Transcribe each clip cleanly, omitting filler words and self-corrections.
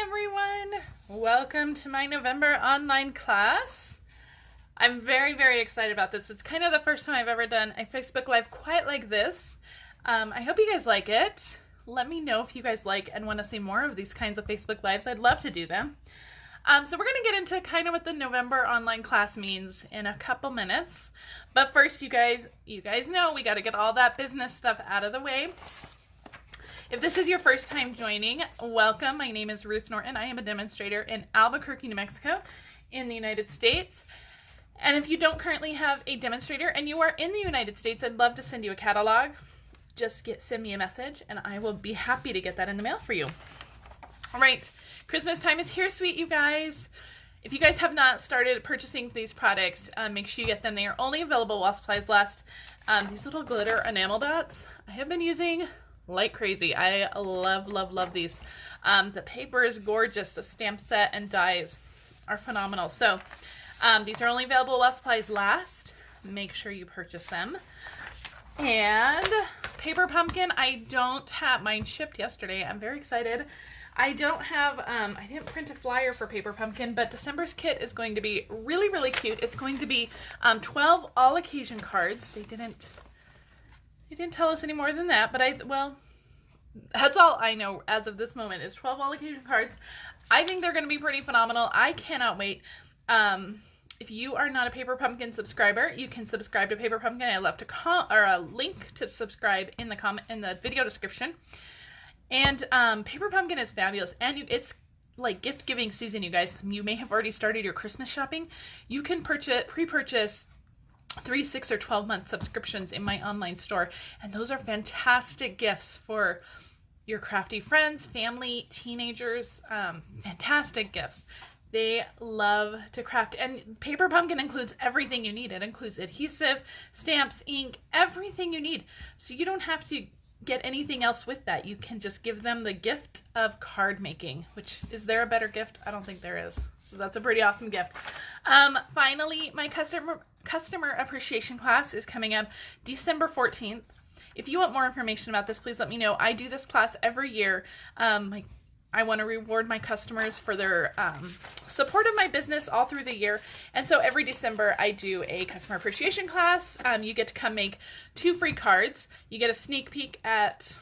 everyone! Welcome to my November online class. I'm very excited about this. It's kind of the first time I've ever done a Facebook Live quite like this. I hope you guys like it. Let me know if you guys like and want to see more of these kinds of Facebook Lives. I'd love to do them. So we're going to get into kind of what the November online class means in a couple minutes. But first, you guys know we got to get all that business stuff out of the way. If this is your first time joining, welcome. My name is Ruth Norton. I am a demonstrator in Albuquerque, New Mexico in the United States. And if you don't currently have a demonstrator and you are in the United States, I'd love to send you a catalog. Just send me a message and I will be happy to get that in the mail for you. All right, Christmas time is here, sweet you guys. If you guys have not started purchasing these products, make sure you get them. They are only available while supplies last. These little glitter enamel dots I have been using like crazy. I love these. The paper is gorgeous. The stamp set and dies are phenomenal. So these are only available while supplies last. Make sure you purchase them. And Paper Pumpkin, I don't have mine shipped yesterday. I'm very excited. I don't have, I didn't print a flyer for Paper Pumpkin, but December's kit is going to be really cute. It's going to be 12 all occasion cards. They didn't tell us any more than that, but well, that's all I know as of this moment is 12 all occasion cards. I think they're going to be pretty phenomenal. I cannot wait. If you are not a Paper Pumpkin subscriber, you can subscribe to Paper Pumpkin. I left a link to subscribe in the video description. And Paper Pumpkin is fabulous, and it's like gift giving season, you guys. You may have already started your Christmas shopping. You can pre-purchase 3, 6, or 12-month subscriptions in my online store, and those are fantastic gifts for your crafty friends, family, teenagers. Fantastic gifts. They love to craft, and Paper Pumpkin includes everything you need. It includes adhesive, stamps, ink, everything you need. So you don't have to get anything else with that. You can just give them the gift of card making, which, is there a better gift? I don't think there is. So that's a pretty awesome gift. Finally, my customer appreciation class is coming up December 14th. If you want more information about this, please let me know. I do this class every year. I want to reward my customers for their support of my business all through the year. And so every December I do a customer appreciation class. You get to come make 2 free cards. You get a sneak peek at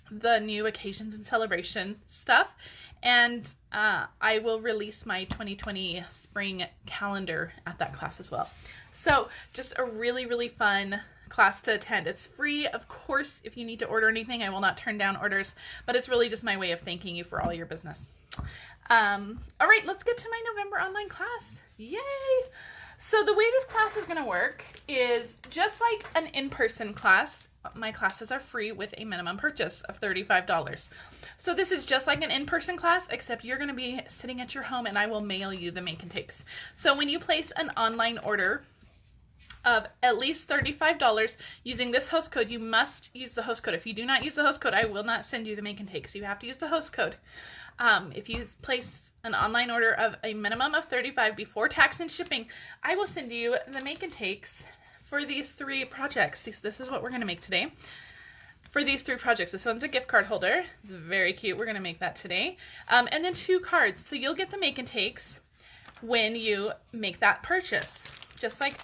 the new occasions and celebration stuff. And I will release my 2020 spring calendar at that class as well. So just a really fun class to attend. It's free, of course. If you need to order anything, I will not turn down orders, but it's really just my way of thanking you for all your business. All right, let's get to my November online class. Yay! So the way this class is going to work is just like an in-person class. My classes are free with a minimum purchase of $35. So this is just like an in-person class, except you're going to be sitting at your home and I will mail you the make and takes. So when you place an online order of at least $35 using this host code, you must use the host code. If you do not use the host code, I will not send you the make and take. So you have to use the host code. If you place an online order of a minimum of $35 before tax and shipping, I will send you the make and takes for these 3 projects. This is what we're going to make today. For these 3 projects, this one's a gift card holder. It's very cute. We're going to make that today. And then 2 cards. So you'll get the make and takes when you make that purchase, just like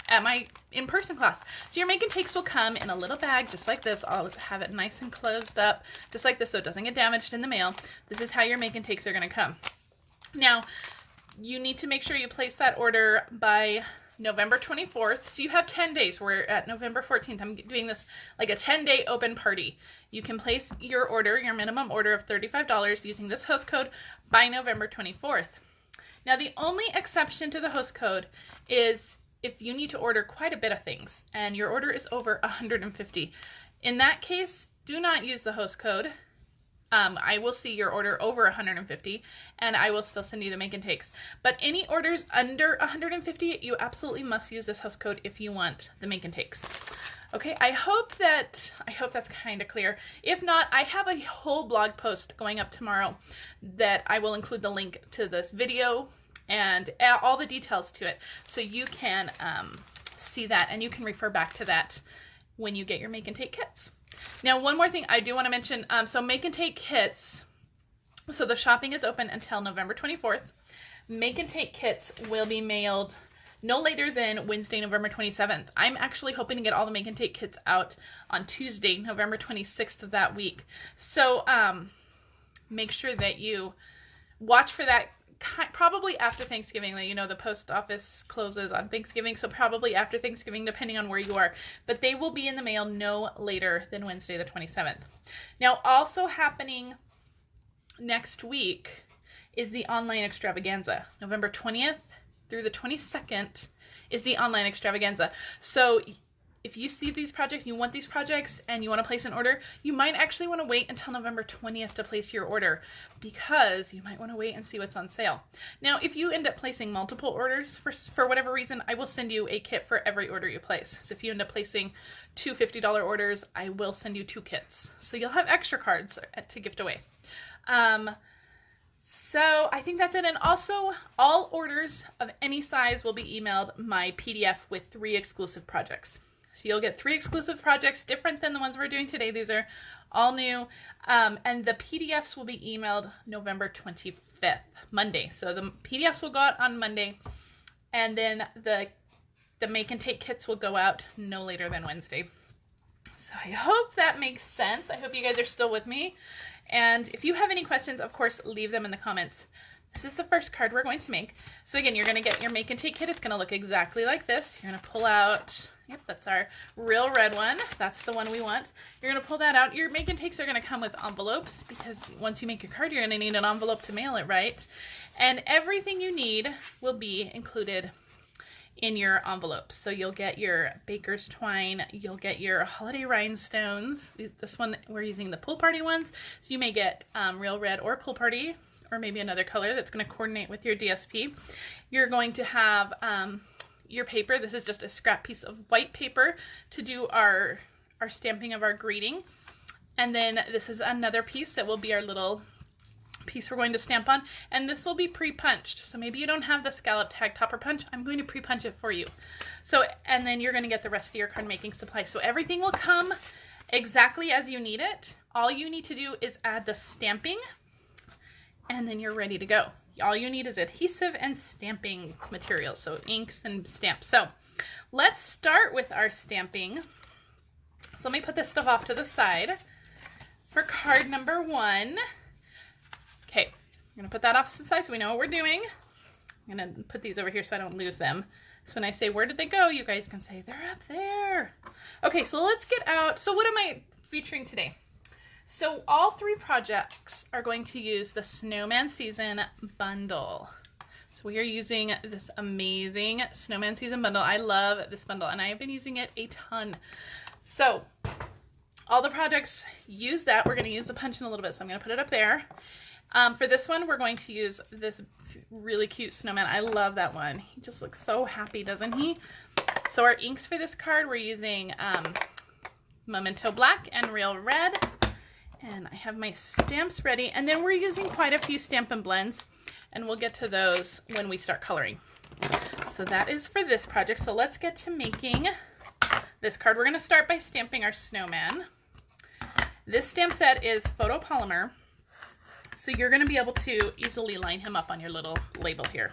at my in-person class. So your make and takes will come in a little bag just like this. I'll have it nice and closed up just like this so it doesn't get damaged in the mail. This is how your make and takes are going to come. Now, you need to make sure you place that order by November 24th. So you have 10 days. We're at November 14th. I'm doing this like a 10-day open party. You can place your order, your minimum order of $35 using this host code by November 24th. Now, the only exception to the host code is if you need to order quite a bit of things and your order is over 150. In that case, do not use the host code. I will see your order over 150 and I will still send you the make and takes. But any orders under 150, you absolutely must use this host code if you want the make and takes. Okay, I hope that's kind of clear. If not, I have a whole blog post going up tomorrow that I will include the link to this video and all the details to it, so you can see that and you can refer back to that when you get your make and take kits. Now, one more thing I do want to mention. So make and take kits So the shopping is open until November 24th. Make and take kits will be mailed no later than Wednesday, November 27th. I'm actually hoping to get all the make and take kits out on Tuesday, November 26th of that week. So make sure that you watch for that probably after Thanksgiving. You know, the post office closes on Thanksgiving, so probably after Thanksgiving, depending on where you are. But they will be in the mail no later than Wednesday the 27th. Now, also happening next week is the online extravaganza. November 20th through the 22nd is the online extravaganza. So if you see these projects, you want these projects, and you want to place an order, you might actually want to wait until November 20th to place your order, because you might want to wait and see what's on sale. Now, if you end up placing multiple orders for whatever reason, I will send you a kit for every order you place. So if you end up placing two $50 orders, I will send you 2 kits. So you'll have extra cards to gift away. So I think that's it. And also, all orders of any size will be emailed my PDF with 3 exclusive projects. So you'll get 3 exclusive projects, different than the ones we're doing today. These are all new. And the PDFs will be emailed November 25th, Monday. So the PDFs will go out on Monday, and then the make and take kits will go out no later than Wednesday. So I hope that makes sense. I hope you guys are still with me. And if you have any questions, of course, leave them in the comments. This is the first card we're going to make. So again, you're going to get your make and take kit. It's going to look exactly like this. You're going to pull out, yep, that's our real red one. That's the one we want. You're going to pull that out. Your make and takes are going to come with envelopes, because once you make your card, you're going to need an envelope to mail it, right? And everything you need will be included in your envelopes. So you'll get your baker's twine, you'll get your holiday rhinestones. This one, we're using the pool party ones. So you may get real red or pool party, or maybe another color that's going to coordinate with your DSP. You're going to have your paper. This is just a scrap piece of white paper to do our stamping of our greeting. And then this is another piece that will be our little piece we're going to stamp on, and this will be pre-punched. So maybe you don't have the scallop tag topper punch. I'm going to pre-punch it for you. So, and then you're going to get the rest of your card making supply. So everything will come exactly as you need it. All you need to do is add the stamping, and then you're ready to go. All you need is adhesive and stamping materials, so inks and stamps. So let's start with our stamping. So let me put this stuff off to the side for card number 1. Okay, I'm going to put that off to the side so we know what we're doing. I'm going to put these over here so I don't lose them. So when I say, where did they go? You guys can say, they're up there. Okay, so let's get out. So what am I featuring today? So all 3 projects are going to use the Snowman Season bundle. So we are using this amazing Snowman Season bundle. I love this bundle, and I have been using it a ton. So all the projects use that. We're going to use the punch in a little bit, so I'm going to put it up there. For this one, we're going to use this really cute snowman. I love that one. He just looks so happy, doesn't he? So our inks for this card, we're using Memento Black and Real Red. And I have my stamps ready. And then we're using quite a few Stampin' blends, and we'll get to those when we start coloring. So that is for this project. So let's get to making this card. We're going to start by stamping our snowman. This stamp set is photopolymer. So you're going to be able to easily line him up on your little label here,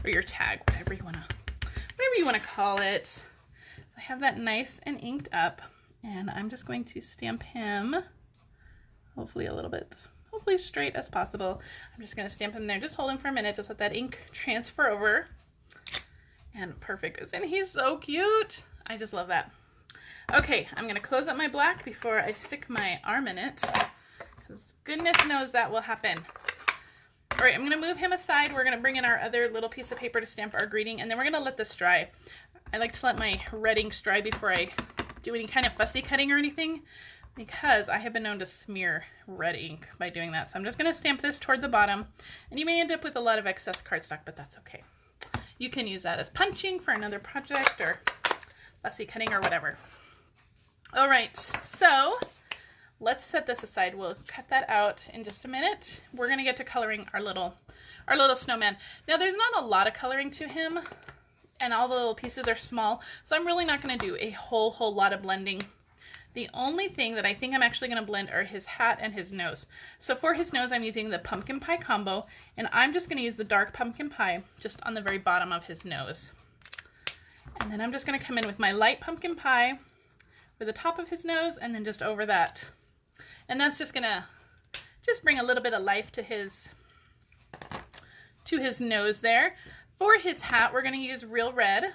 or your tag, whatever you want to call it. So I have that nice and inked up, and I'm just going to stamp him, hopefully a little bit, hopefully straight as possible. I'm just going to stamp him there. Just hold him for a minute, just let that ink transfer over. And perfect. Isn't he so cute? I just love that. Okay, I'm going to close up my black before I stick my arm in it, because goodness knows that will happen. All right, I'm going to move him aside. We're going to bring in our other little piece of paper to stamp our greeting, and then we're going to let this dry. I like to let my red inks dry before I do any kind of fussy cutting or anything, because I have been known to smear red ink by doing that. So I'm just going to stamp this toward the bottom, and you may end up with a lot of excess cardstock, but that's okay. You can use that as punching for another project or fussy cutting or whatever. All right, so let's set this aside. We'll cut that out in just a minute. We're going to get to coloring our little snowman. Now, there's not a lot of coloring to him, and all the little pieces are small, so I'm really not going to do a whole lot of blending. The only thing that I think I'm actually going to blend are his hat and his nose. So for his nose, I'm using the pumpkin pie combo, and I'm just going to use the dark pumpkin pie just on the very bottom of his nose. And then I'm just going to come in with my light pumpkin pie for the top of his nose, and then just over that. And that's just going to just bring a little bit of life to his nose there. For his hat, we're going to use Real Red.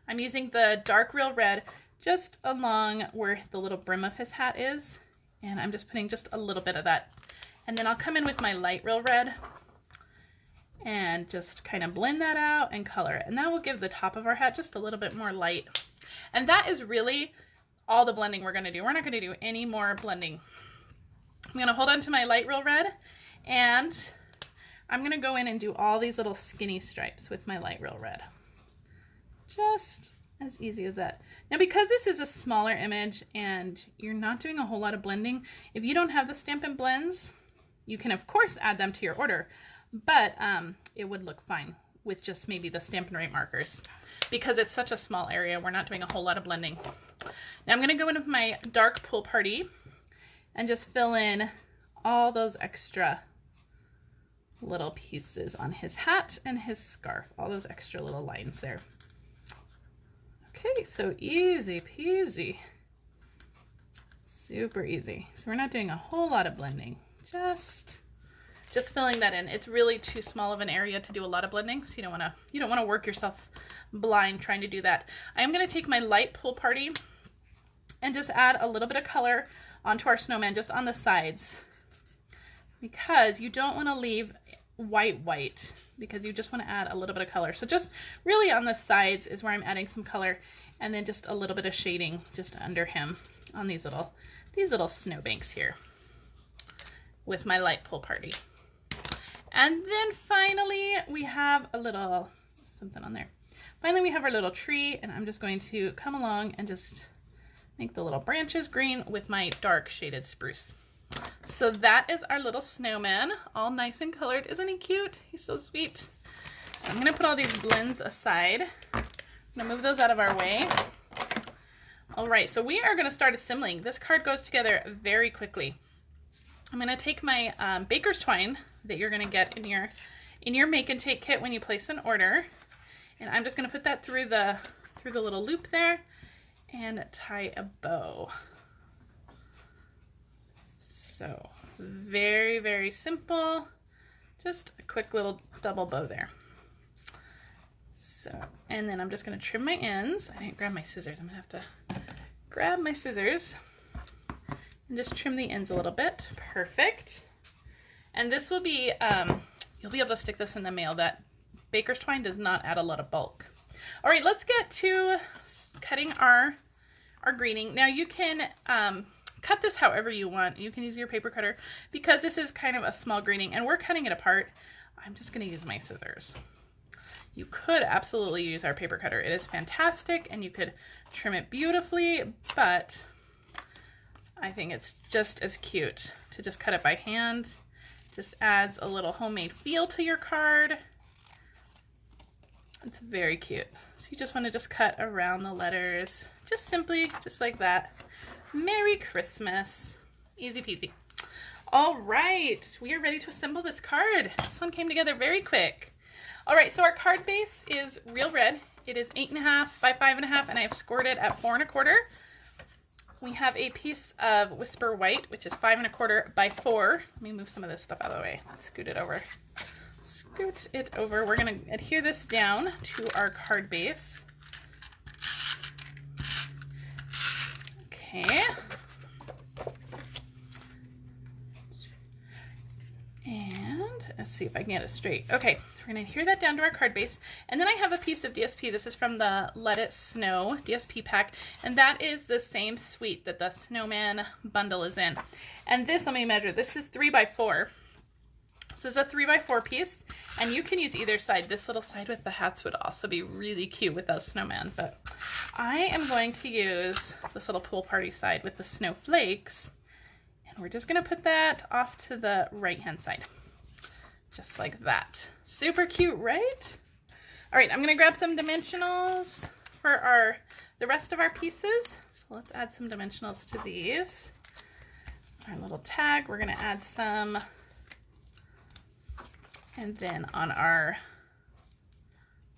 I'm using the dark Real Red just along where the little brim of his hat is, and I'm just putting just a little bit of that. And then I'll come in with my light Real Red and just kind of blend that out and color it. And that will give the top of our hat just a little bit more light. And that is really all the blending we're going to do. We're not going to do any more blending. I'm going to hold on to my light Real Red, and I'm going to go in and do all these little skinny stripes with my light Real Red. Just as easy as that. Now, because this is a smaller image and you're not doing a whole lot of blending, if you don't have the Stampin' blends, you can of course add them to your order, but it would look fine with just maybe the Stampin' Rite markers. Because it's such a small area, we're not doing a whole lot of blending. Now I'm going to go in with my dark Pool Party and just fill in all those extra little pieces on his hat and his scarf, all those extra little lines there. Okay, so easy peasy. Super easy. So we're not doing a whole lot of blending, just filling that in. It's really too small of an area to do a lot of blending, so you don't want to work yourself blind trying to do that. I am going to take my light Pool Party and just add a little bit of color onto our snowman just on the sides, because you don't want to leave white, because you just want to add a little bit of color. So just really on the sides is where I'm adding some color, and then just a little bit of shading just under him on these little snowbanks here with my light Pool Party. And then finally we have a little something on there. Finally we have our little tree, and I'm just going to come along and just make the little branches green with my dark shaded spruce. So that is our little snowman, all nice and colored. Isn't he cute? He's so sweet. So I'm going to put all these blends aside. I'm going to move those out of our way. All right, so we are going to start assembling. This card goes together very quickly. I'm going to take my baker's twine that you're going to get in your make and take kit when you place an order, and I'm just going to put that through the little loop there and tie a bow. So very, very simple. Just a quick little double bow there. So, and then I'm just going to trim my ends. I didn't grab my scissors. I'm going to have to grab my scissors and just trim the ends a little bit. Perfect. And this will be, you'll be able to stick this in the mail. That baker's twine does not add a lot of bulk. All right, let's get to cutting our greening. Now you can cut this however you want. You can use your paper cutter. Because this is kind of a small greening and we're cutting it apart, I'm just going to use my scissors. You could absolutely use our paper cutter. It is fantastic and you could trim it beautifully, but I think it's just as cute to just cut it by hand. Just adds a little homemade feel to your card. It's very cute. So you just want to just cut around the letters, just simply, just like that. Merry Christmas. Easy peasy. All right, we are ready to assemble this card. This one came together very quick. All right, so our card base is Real Red. It is 8.5 by 5.5, and I have scored it at 4 1/4. We have a piece of Whisper White, which is 5 1/4 by 4. Let me move some of this stuff out of the way. Scoot it over. Scoot it over. We're going to adhere this down to our card base. Okay. And let's see if I can get it straight. Okay, so we're going to adhere that down to our card base. And then I have a piece of DSP. This is from the Let It Snow DSP pack. And that is the same suite that the Snowman bundle is in. And this, let me measure. This is 3 by 4. This is a 3 by 4 piece. And you can use either side. This little side with the hats would also be really cute with those snowman. But I am going to use this little pool party side with the snowflakes. And we're just going to put that off to the right-hand side. Just like that. Super cute, right? All right, I'm going to grab some dimensionals for our the rest of our pieces. So let's add some dimensionals to these. Our little tag, we're gonna add some. And then on our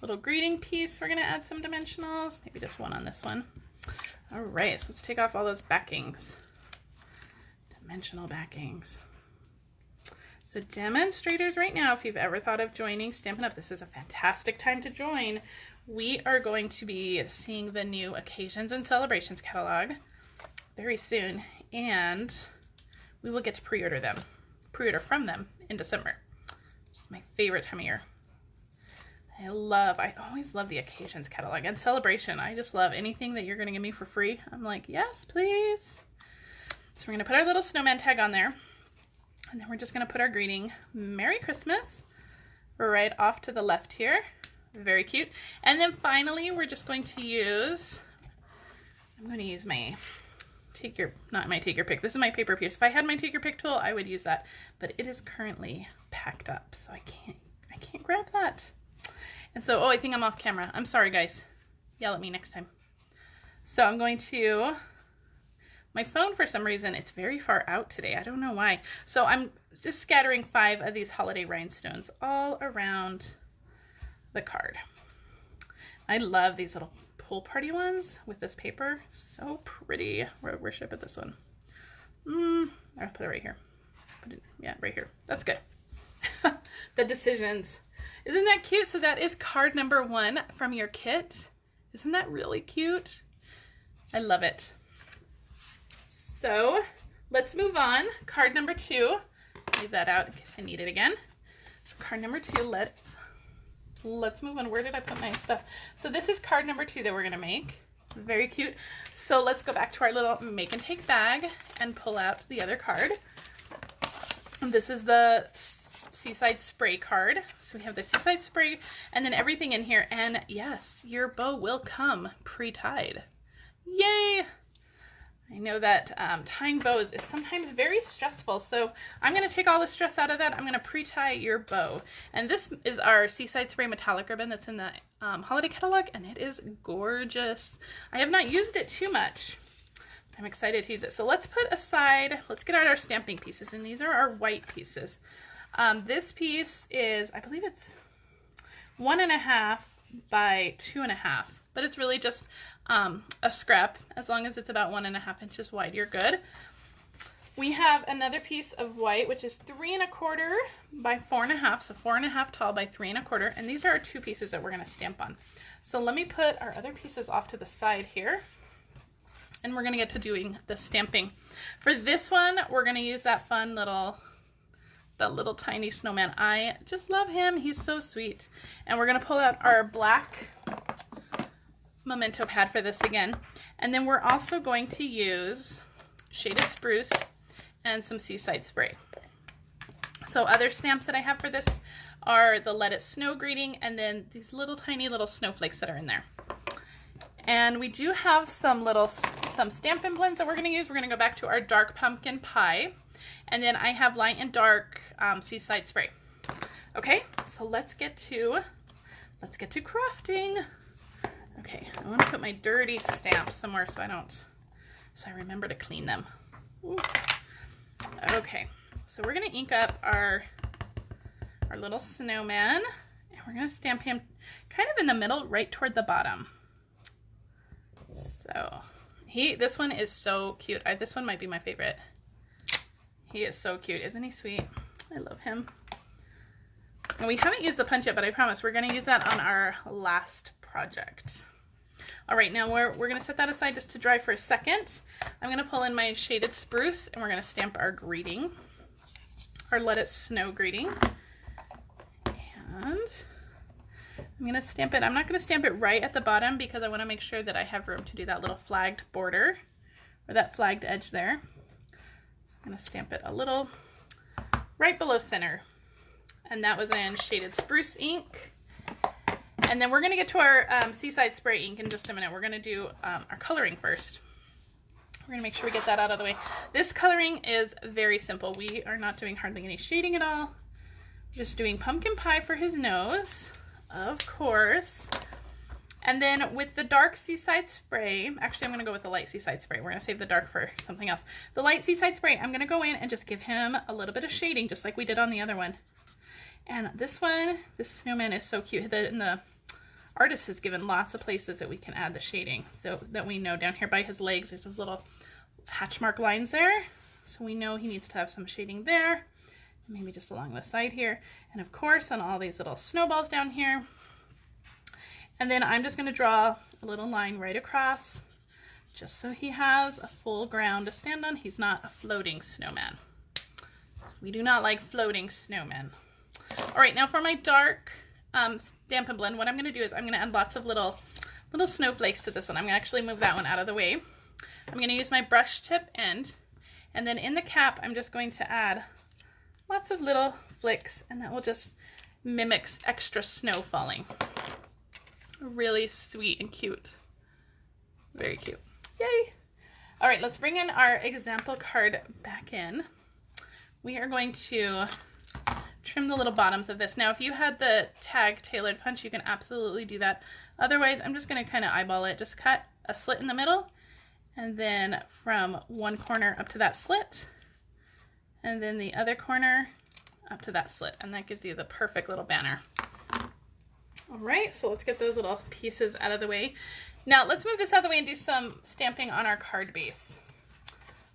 little greeting piece, we're gonna add some dimensionals, maybe just one on this one. All right, so let's take off all those backings. Dimensional backings. So demonstrators right now, if you've ever thought of joining Stampin' Up, this is a fantastic time to join. We are going to be seeing the new Occasions and Celebrations catalog very soon, and we will get to pre-order from them in December. It's my favorite time of year. I always love the Occasions catalog and Celebration. I just love anything that you're gonna give me for free. I'm like, yes, please. So we're gonna put our little snowman tag on there, and then we're just gonna put our greeting, Merry Christmas, right off to the left here. Very cute. And then finally, we're just going to use, I'm gonna use my not my take your pick. This is my paper piece. If I had my take your pick tool, I would use that, but it is currently packed up, so I can't grab that. And so, oh, I think I'm off camera. I'm sorry, guys. Yell at me next time. So I'm going to, my phone, for some reason, it's very far out today. I don't know why. So I'm just scattering 5 of these holiday rhinestones all around the card. I love these little pool party ones with this paper. So pretty. Where should I put this one? I'll put it right here. Yeah, right here. That's good. The decisions. Isn't that cute? So that is card number 1 from your kit. Isn't that really cute? I love it. So let's move on. Card number 2. Leave that out in case I need it again. So card number 2, let's move on. Where did I put my stuff? So this is card number 2 that we're gonna make. Very cute. So let's go back to our little make and take bag and pull out the other card. And this is the Seaside Spray card. So we have the Seaside Spray and then everything in here. And yes, your bow will come pre-tied. Yay! I know that tying bows is sometimes very stressful, so I'm going to take all the stress out of that. I'm going to pre-tie your bow. And this is our Seaside Spray metallic ribbon that's in the holiday catalog, and it is gorgeous. I have not used it too much. I'm excited to use it. So let's put aside, let's get out our stamping pieces, and these are our white pieces. This piece is, I believe it's 1.5 by 2.5, but it's really just a scrap. As long as it's about 1.5 inches wide, you're good. We have another piece of white, which is 3.25 by 4.5, so 4.5 tall by 3.25, and these are our 2 pieces that we're going to stamp on. So let me put our other pieces off to the side here, and we're going to get to doing the stamping. For this one, we're going to use that fun little tiny snowman. I just love him. He's so sweet. And we're going to pull out our black Memento pad for this again. And then we're also going to use Shaded Spruce and some Seaside Spray. So other stamps that I have for this are the Let It Snow greeting and then these little tiny little snowflakes that are in there. And we do have some Stampin' blends that we're going to use. We're going to go back to our dark pumpkin pie. And then I have light and dark Seaside Spray. Okay, so let's get to crafting. Okay, I want to put my dirty stamps somewhere so I remember to clean them. Ooh. Okay, so we're gonna ink up our little snowman, and we're gonna stamp him kind of in the middle, right toward the bottom. So this one is so cute. This one might be my favorite. He is so cute, isn't he sweet? I love him. And we haven't used the punch yet, but I promise we're gonna use that on our last project. All right, now we're going to set that aside just to dry for a second. I'm going to pull in my Shaded Spruce and we're going to stamp our greeting, our Let It Snow greeting. And I'm going to stamp it. I'm not going to stamp it right at the bottom because I want to make sure that I have room to do that little flagged border or that flagged edge there. So I'm going to stamp it a little right below center. And that was in Shaded Spruce ink. And then we're going to get to our Seaside Spray ink in just a minute. We're going to do our coloring first. We're going to make sure we get that out of the way. This coloring is very simple. We are not doing hardly any shading at all. Just doing pumpkin pie for his nose, of course. And then with the dark Seaside Spray, actually I'm going to go with the light Seaside Spray. We're going to save the dark for something else. The light Seaside Spray, I'm going to go in and just give him a little bit of shading, just like we did on the other one. And this one, this snowman is so cute. The artist has given lots of places that we can add the shading. So that we know down here by his legs, there's those little hatch mark lines there. So we know he needs to have some shading there. Maybe just along the side here. And of course on all these little snowballs down here. And then I'm just going to draw a little line right across, just so he has a full ground to stand on. He's not a floating snowman. We do not like floating snowmen. All right, now for my dark Stampin' Blend, what I'm going to do is I'm going to add lots of little snowflakes to this one. I'm going to actually move that one out of the way. I'm going to use my brush tip end, and then in the cap, I'm just going to add lots of little flicks, and that will just mimic extra snow falling. Really sweet and cute. Very cute. Yay! All right, let's bring in our example card back in. We are going to trim the little bottoms of this. Now, if you had the tag tailored punch, you can absolutely do that. Otherwise, I'm just going to kind of eyeball it. Just cut a slit in the middle, and then from one corner up to that slit, and then the other corner up to that slit, and that gives you the perfect little banner. All right, so let's get those little pieces out of the way. Now let's move this out of the way and do some stamping on our card base.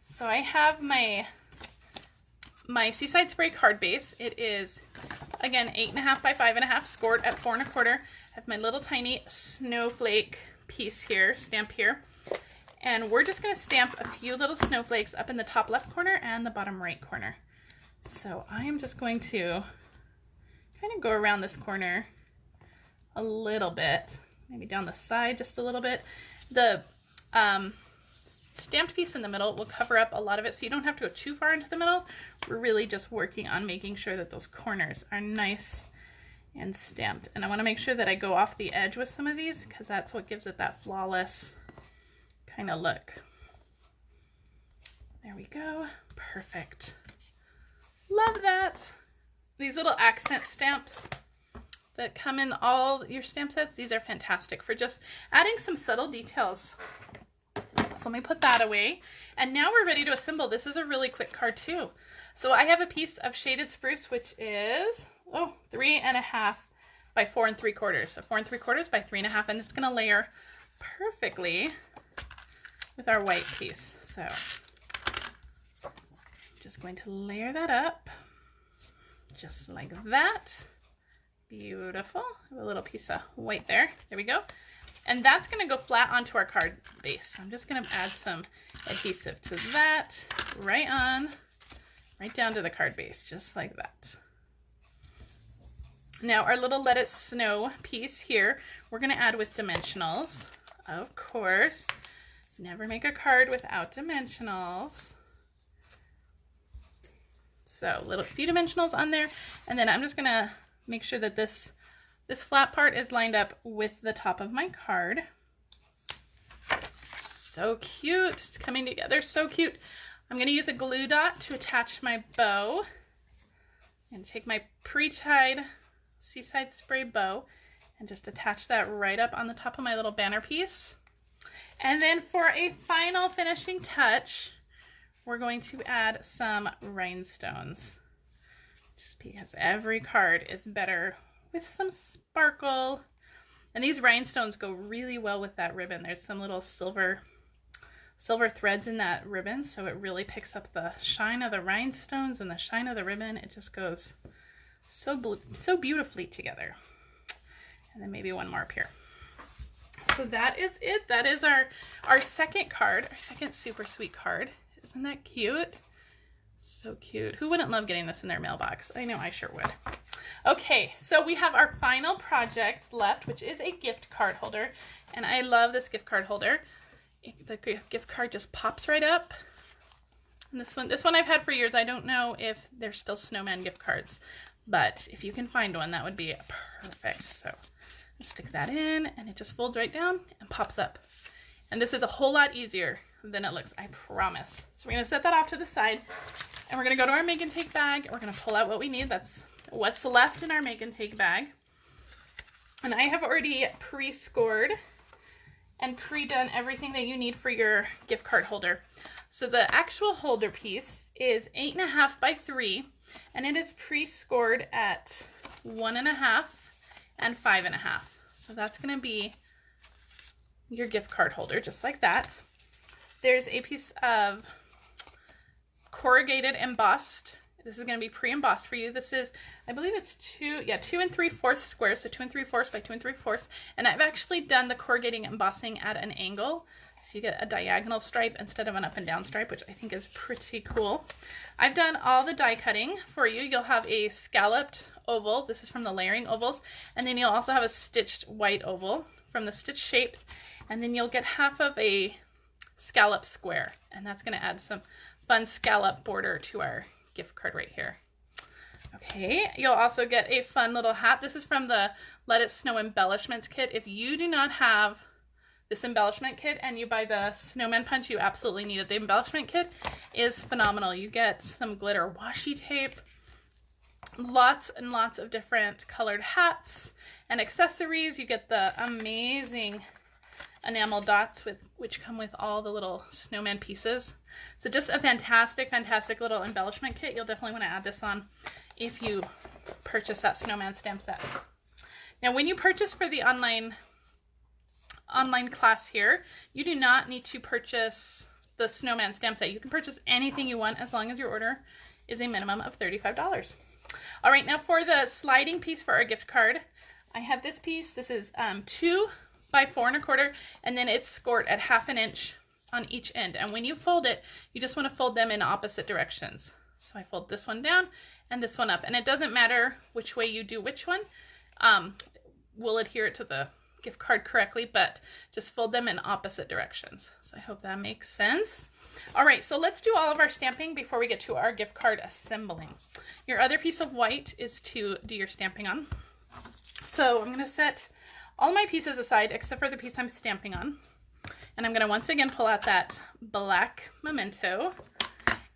So I have my Seaside Spray card base. It is, again, 8.5 by 5.5, scored at 4 1/4. I have my little tiny snowflake piece here, stamp here. And we're just gonna stamp a few little snowflakes up in the top left corner and the bottom right corner. So I am just going to kind of go around this corner a little bit, maybe down the side just a little bit. The stamped piece in the middle will cover up a lot of it, so you don't have to go too far into the middle. We're really just working on making sure that those corners are nice and stamped. And I want to make sure that I go off the edge with some of these, because that's what gives it that flawless kind of look. There we go. Perfect. Love that. These little accent stamps that come in all your stamp sets, these are fantastic for just adding some subtle details. So let me put that away. And now we're ready to assemble. This is a really quick card too. So I have a piece of shaded spruce, which is 3.5 by 4 3/4. So 4 3/4 by 3.5, and it's going to layer perfectly with our white piece. So I'm just going to layer that up just like that. Beautiful. A little piece of white there. There we go. And that's going to go flat onto our card base. So I'm just going to add some adhesive to that, right down to the card base, just like that. Now our little Let It Snow piece here, we're going to add with dimensionals. Of course, never make a card without dimensionals. So a few dimensionals on there, and then I'm just going to make sure that this flat part is lined up with the top of my card. So cute. It's coming together so cute. I'm going to use a glue dot to attach my bow. I'm going to take my pre-tied Seaside Spray bow and just attach that right up on the top of my little banner piece. And then for a final finishing touch, we're going to add some rhinestones. Just because every card is better with some sparkle. And these rhinestones go really well with that ribbon. There's some little silver threads in that ribbon, so it really picks up the shine of the rhinestones and the shine of the ribbon. It just goes so beautifully together. And then maybe one more up here. So that is it. That is our second card, our second super sweet card. Isn't that cute? So cute. Who wouldn't love getting this in their mailbox? I know I sure would. Okay, so we have our final project left, which is a gift card holder. And I love this gift card holder. The gift card just pops right up. And this one I've had for years. I don't know if there's still Snowman gift cards, but if you can find one, that would be perfect. So stick that in, and it just folds right down and pops up. And this is a whole lot easier than it looks, I promise. So we're going to set that off to the side, and we're going to go to our make and take bag, and we're going to pull out what we need. That's what's left in our make and take bag. And I have already pre-scored and pre-done everything that you need for your gift card holder. So the actual holder piece is 8.5 by 3, and it is pre-scored at 1.5 and 5.5. So that's going to be your gift card holder, just like that. There's a piece of corrugated embossed. This is going to be pre-embossed for you. This is, I believe it's 2 3/4 squares, so 2 3/4 by 2 3/4. And I've actually done the corrugating embossing at an angle, so you get a diagonal stripe instead of an up and down stripe, which I think is pretty cool. I've done all the die cutting for you. You'll have a scalloped oval. This is from the layering ovals. And then you'll also have a stitched white oval from the stitch shapes. And then you'll get half of a scallop square. And that's going to add some fun scallop border to our gift card right here. Okay, you'll also get a fun little hat. This is from the It Snow Embellishment Kit. If you do not have this embellishment kit and you buy the Snowman punch, you absolutely need it. The embellishment kit is phenomenal. You get some glitter washi tape, lots and lots of different colored hats and accessories. You get the amazing enamel dots which come with all the little snowman pieces. So just a fantastic, fantastic little embellishment kit. You'll definitely want to add this on if you purchase that snowman stamp set. Now, when you purchase for the online class here, you do not need to purchase the snowman stamp set. You can purchase anything you want as long as your order is a minimum of $35. All right, now for the sliding piece for our gift card, I have this piece. This is 2 by 4 1/4, and then it's scored at 1/2 inch on each end. And when you fold it, you just want to fold them in opposite directions. So I fold this one down and this one up, and it doesn't matter which way you do which one. We'll adhere it to the gift card correctly, but just fold them in opposite directions. So I hope that makes sense. All right, so let's do all of our stamping before we get to our gift card assembling. Your other piece of white is to do your stamping on. So I'm going to set all my pieces aside except for the piece I'm stamping on. And I'm going to once again pull out that black Memento.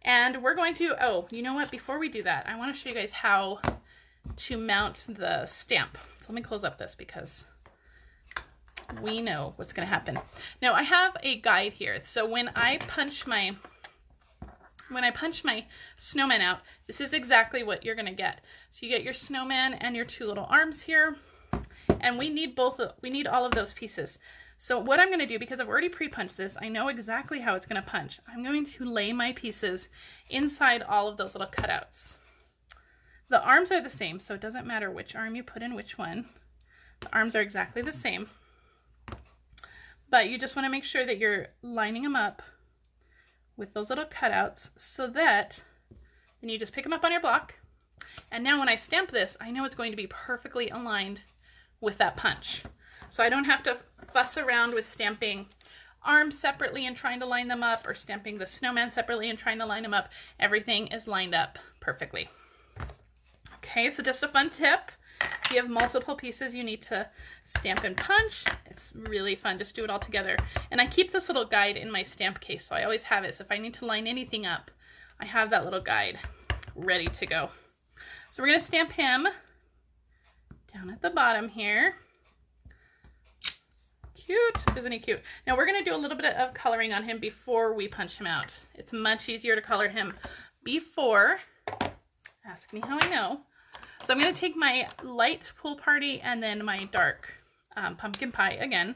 And we're going to, oh, you know what? Before we do that, I want to show you guys how to mount the stamp. So let me close up this because we know what's going to happen. Now I have a guide here. So when I punch my snowman out, this is exactly what you're going to get. So you get your snowman and your 2 little arms here. And we need all of those pieces. So what I'm going to do, because I've already pre-punched this, I know exactly how it's going to punch. I'm going to lay my pieces inside all of those little cutouts. The arms are the same, so it doesn't matter which arm you put in which one. The arms are exactly the same. But you just want to make sure that you're lining them up with those little cutouts so that then you just pick them up on your block. And now when I stamp this, I know it's going to be perfectly aligned with that punch. So I don't have to fuss around with stamping arms separately and trying to line them up, or stamping the snowman separately and trying to line them up. Everything is lined up perfectly. Okay, so just a fun tip. If you have multiple pieces you need to stamp and punch, it's really fun. Just do it all together. And I keep this little guide in my stamp case, so I always have it. So if I need to line anything up, I have that little guide ready to go. So we're going to stamp him down at the bottom here. Cute, isn't he cute? Now we're going to do a little bit of coloring on him before we punch him out. It's much easier to color him before. Ask me how I know. So I'm going to take my light Pool Party and then my dark pumpkin pie again.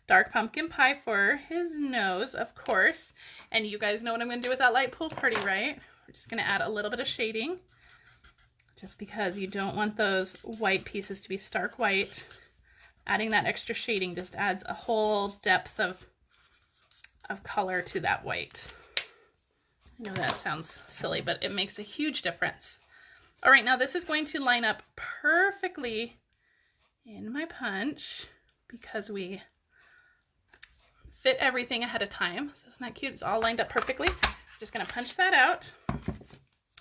Dark pumpkin pie for his nose, of course. And you guys know what I'm going to do with that light Pool Party, right? We're just going to add a little bit of shading, just because you don't want those white pieces to be stark white. Adding that extra shading just adds a whole depth of color to that white. I know that sounds silly, but it makes a huge difference. All right, now this is going to line up perfectly in my punch because we fit everything ahead of time. So isn't that cute? It's all lined up perfectly. I'm just going to punch that out.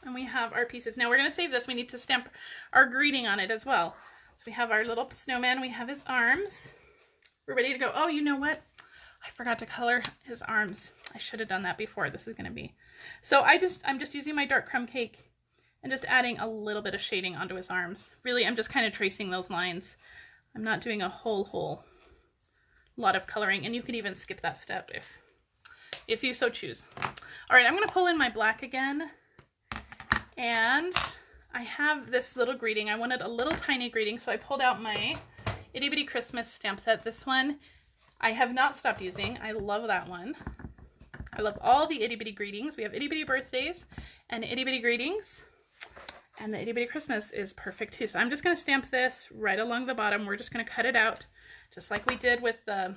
And we have our pieces. Now we're going to save this. We need to stamp our greeting on it as well. So we have our little snowman. We have his arms. We're ready to go. Oh, you know what? I forgot to color his arms. I should have done that before. This is going to be. So I'm just using my dark crumb cake and just adding a little bit of shading onto his arms. Really, I'm just kind of tracing those lines I'm not doing a whole lot of coloring, and you can even skip that step if you so choose. All right, I'm gonna pull in my black again, and I have this little greeting. I wanted a little tiny greeting, so I pulled out my Itty Bitty Christmas stamp set. This one I have not stopped using. I love that one. I love all the Itty Bitty greetings. We have Itty Bitty birthdays and Itty Bitty greetings, and the Itty Bitty Christmas is perfect too. So I'm just gonna stamp this right along the bottom. We're just gonna cut it out, just like we did with the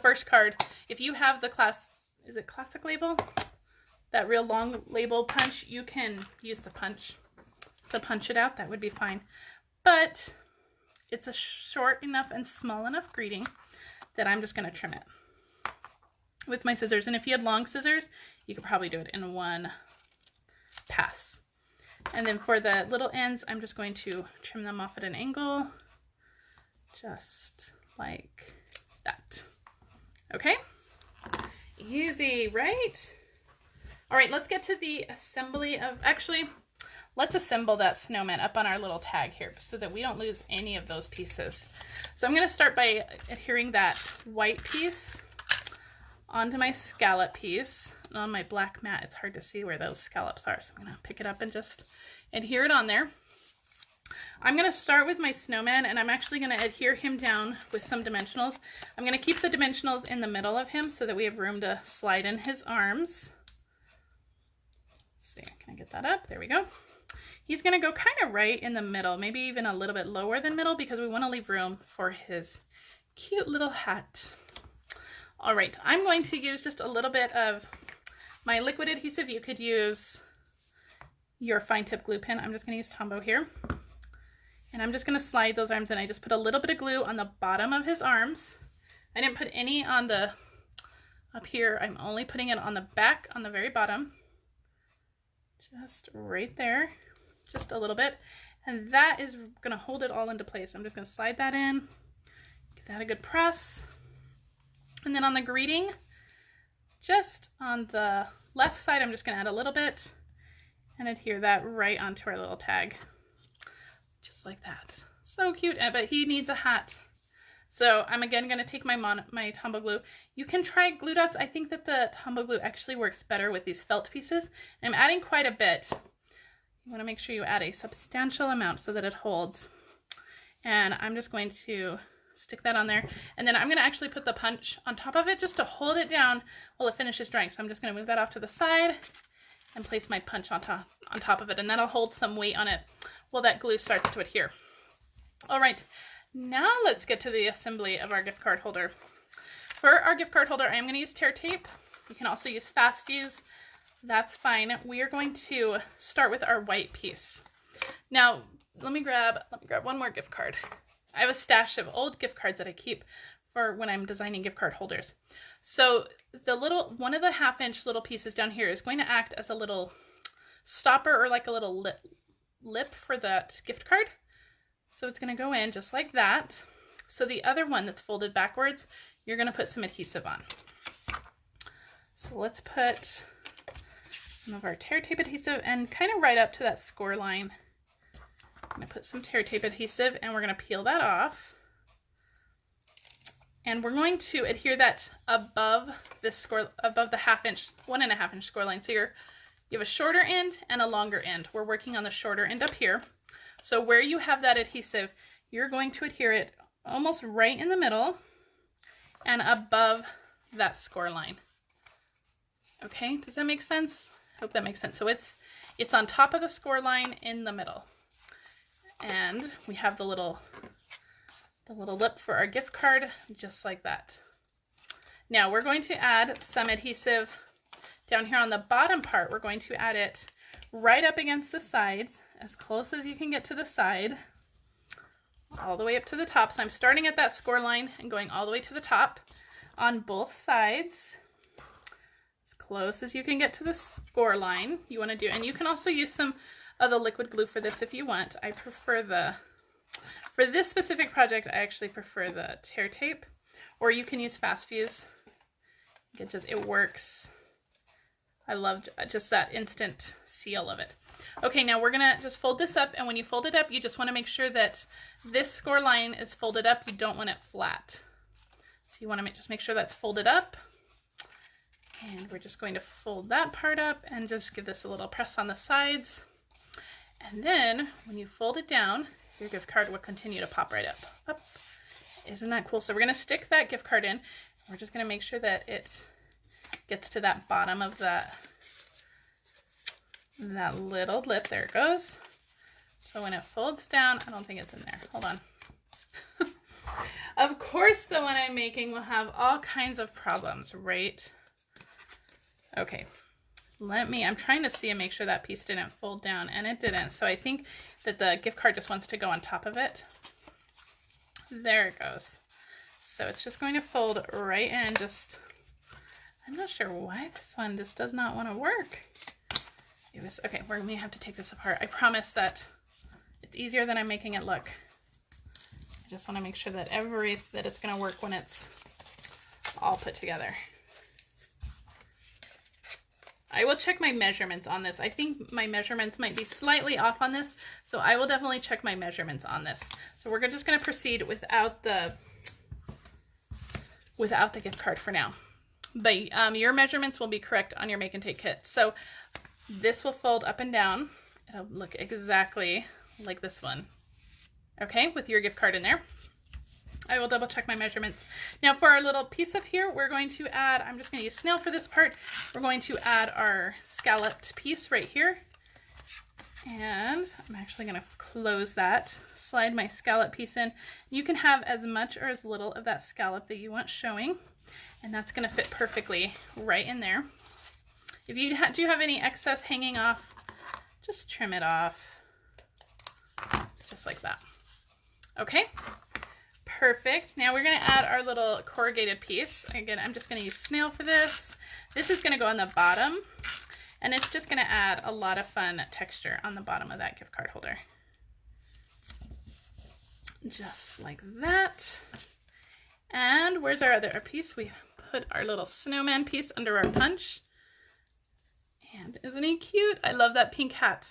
first card. If you have the is it classic label? That real long label punch, you can use the punch to punch it out. That would be fine. But it's a short enough and small enough greeting that I'm just going to trim it with my scissors. And if you had long scissors, you could probably do it in one pass. And then for the little ends, I'm just going to trim them off at an angle, just like that. Okay? Easy, right? All right, let's get to the assembly of, actually, let's assemble that snowman up on our little tag here so that we don't lose any of those pieces. So I'm going to start by adhering that white piece onto my scallop piece. And on my black mat, it's hard to see where those scallops are, so I'm going to pick it up and just adhere it on there. I'm going to start with my snowman, and I'm actually going to adhere him down with some dimensionals. I'm going to keep the dimensionals in the middle of him so that we have room to slide in his arms. Let's see, can I get that up? There we go. He's going to go kind of right in the middle, maybe even a little bit lower than middle, because we want to leave room for his cute little hat. All right, I'm going to use just a little bit of my liquid adhesive. You could use your fine tip glue pen. I'm just going to use Tombow here. And I'm just going to slide those arms in. I just put a little bit of glue on the bottom of his arms. I didn't put any on the up here. I'm only putting it on the back, on the very bottom. Just right there. Just a little bit. And that is going to hold it all into place. I'm just going to slide that in. Give that a good press. And then on the greeting, just on the left side, I'm just going to add a little bit and adhere that right onto our little tag. Just like that. So cute, but he needs a hat. So I'm again going to take my Tombow glue. You can try glue dots. I think that the Tombow glue actually works better with these felt pieces. I'm adding quite a bit. You want to make sure you add a substantial amount so that it holds. And I'm just going to stick that on there. And then I'm going to actually put the punch on top of it just to hold it down while it finishes drying. So I'm just going to move that off to the side and place my punch on top of it. And that'll hold some weight on it while that glue starts to adhere. All right, now let's get to the assembly of our gift card holder. For our gift card holder, I am going to use tear tape. You can also use fast fuse. That's fine. We are going to start with our white piece. Now, let me grab one more gift card. I have a stash of old gift cards that I keep for when I'm designing gift card holders. So one of the 1/2-inch little pieces down here is going to act as a little stopper, or like a little lip for that gift card. So it's going to go in just like that. So the other one that's folded backwards, you're going to put some adhesive on. So let's put some of our tear tape adhesive and kind of right up to that score line. I'm going to put some tear tape adhesive, and we're going to peel that off. And we're going to adhere that above this score, above the 1.5-inch score line. So you have a shorter end and a longer end. We're working on the shorter end up here. So where you have that adhesive, you're going to adhere it almost right in the middle and above that score line. Okay, does that make sense? I hope that makes sense. So it's on top of the score line in the middle. And we have the little lip for our gift card, just like that. Now we're going to add some adhesive down here on the bottom part. We're going to add it right up against the sides, as close as you can get to the side, all the way up to the top. So I'm starting at that score line and going all the way to the top on both sides, as close as you can get to the score line. You want to do, and you can also use some of the liquid glue for this if you want. I prefer for this specific project, I actually prefer the tear tape, or you can use fast fuse. It works I loved just that instant seal of it. Okay, now we're gonna just fold this up, and when you fold it up, you just wanna make sure that this score line is folded up. You don't want it flat. So you wanna just make sure that's folded up. And we're just going to fold that part up and just give this a little press on the sides. And then when you fold it down, your gift card will continue to pop right up. Isn't that cool? So we're gonna stick that gift card in. We're just gonna make sure that it gets to that bottom of that little lip. There it goes. So when it folds down, I don't think it's in there. Hold on. Of course, the one I'm making will have all kinds of problems, right? Okay, I'm trying to see and make sure that piece didn't fold down, and it didn't. So I think that the gift card just wants to go on top of it. There it goes. So it's just going to fold right in. I'm not sure why this one just does not want to work. Okay, we're going to have to take this apart. I promise that it's easier than I'm making it look. I just want to make sure that it's going to work when it's all put together. I will check my measurements on this. I think my measurements might be slightly off on this, so I will definitely check my measurements on this. So we're just going to proceed without the gift card for now. But your measurements will be correct on your make and take kit. So this will fold up and down. It'll look exactly like this one. Okay, with your gift card in there. I will double check my measurements. Now for our little piece up here, we're going to add, I'm just going to use SNAIL for this part. We're going to add our scalloped piece right here. And I'm actually going to close that, slide my scallop piece in. You can have as much or as little of that scallop that you want showing, and that's going to fit perfectly right in there. If you do have any excess hanging off, just trim it off, just like that. Okay. Perfect. Now we're going to add our little corrugated piece. Again, I'm just going to use SNAIL for this. This is going to go on the bottom, and it's just going to add a lot of fun texture on the bottom of that gift card holder. Just like that. And where's our other piece? We put our little snowman piece under our punch. And isn't he cute? I love that pink hat.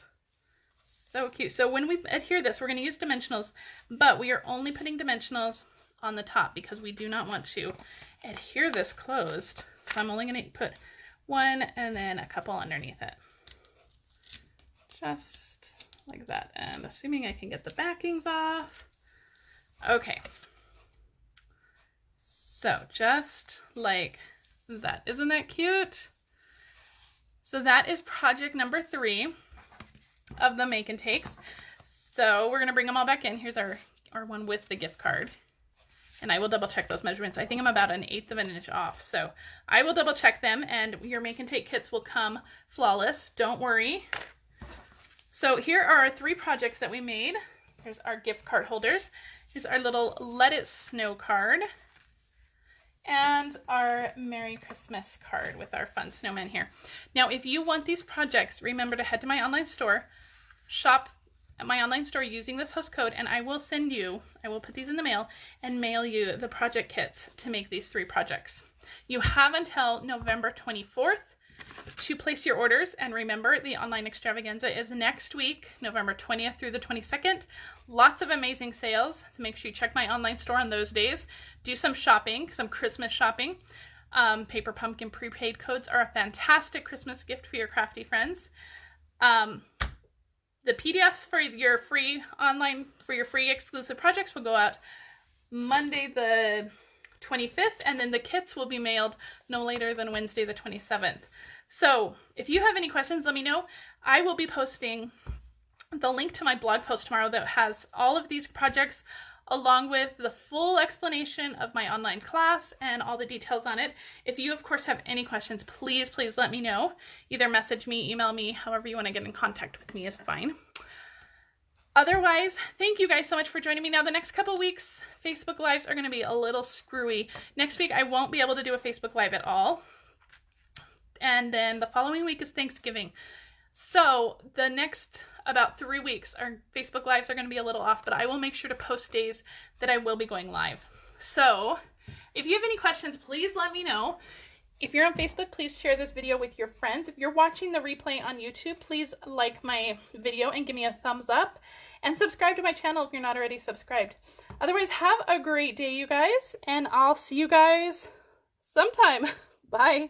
So cute. So when we adhere this, we're going to use dimensionals, but we are only putting dimensionals on the top because we do not want to adhere this closed. So I'm only going to put one and then a couple underneath it. Just like that. And assuming I can get the backings off. Okay. So just like that. Isn't that cute? So that is project number 3 of the make and takes. So we're going to bring them all back in. Here's our one with the gift card. And I will double check those measurements. I think I'm about 1/8 of an inch off. So I will double check them, and your make and take kits will come flawless. Don't worry. So here are our 3 projects that we made. Here's our gift card holders. Here's our little Let It Snow card. And our Merry Christmas card with our fun snowman here. Now, if you want these projects, remember to head to my online store, shop at my online store using this host code, and I will put these in the mail and mail you the project kits to make these 3 projects. You have until November 24th to place your orders, and remember, the online extravaganza is next week, November 20th through the 22nd. Lots of amazing sales, so make sure you check my online store on those days. Do some shopping, some Christmas shopping. Paper Pumpkin prepaid codes are a fantastic Christmas gift for your crafty friends. The PDFs for your free exclusive projects will go out Monday the 25th, and then the kits will be mailed no later than Wednesday the 27th. So if you have any questions, let me know. I will be posting the link to my blog post tomorrow that has all of these projects along with the full explanation of my online class and all the details on it. If you, of course, have any questions, please let me know. Either message me, email me, however you want to get in contact with me is fine. Otherwise, thank you guys so much for joining me. Now, the next couple weeks, Facebook Lives are going to be a little screwy. Next week, I won't be able to do a Facebook Live at all. And then the following week is Thanksgiving. So the next about 3 weeks, our Facebook Lives are going to be a little off, but I will make sure to post days that I will be going live. So if you have any questions, please let me know. If you're on Facebook, please share this video with your friends. If you're watching the replay on YouTube, please like my video and give me a thumbs up. And subscribe to my channel if you're not already subscribed. Otherwise, have a great day, you guys. And I'll see you guys sometime. Bye.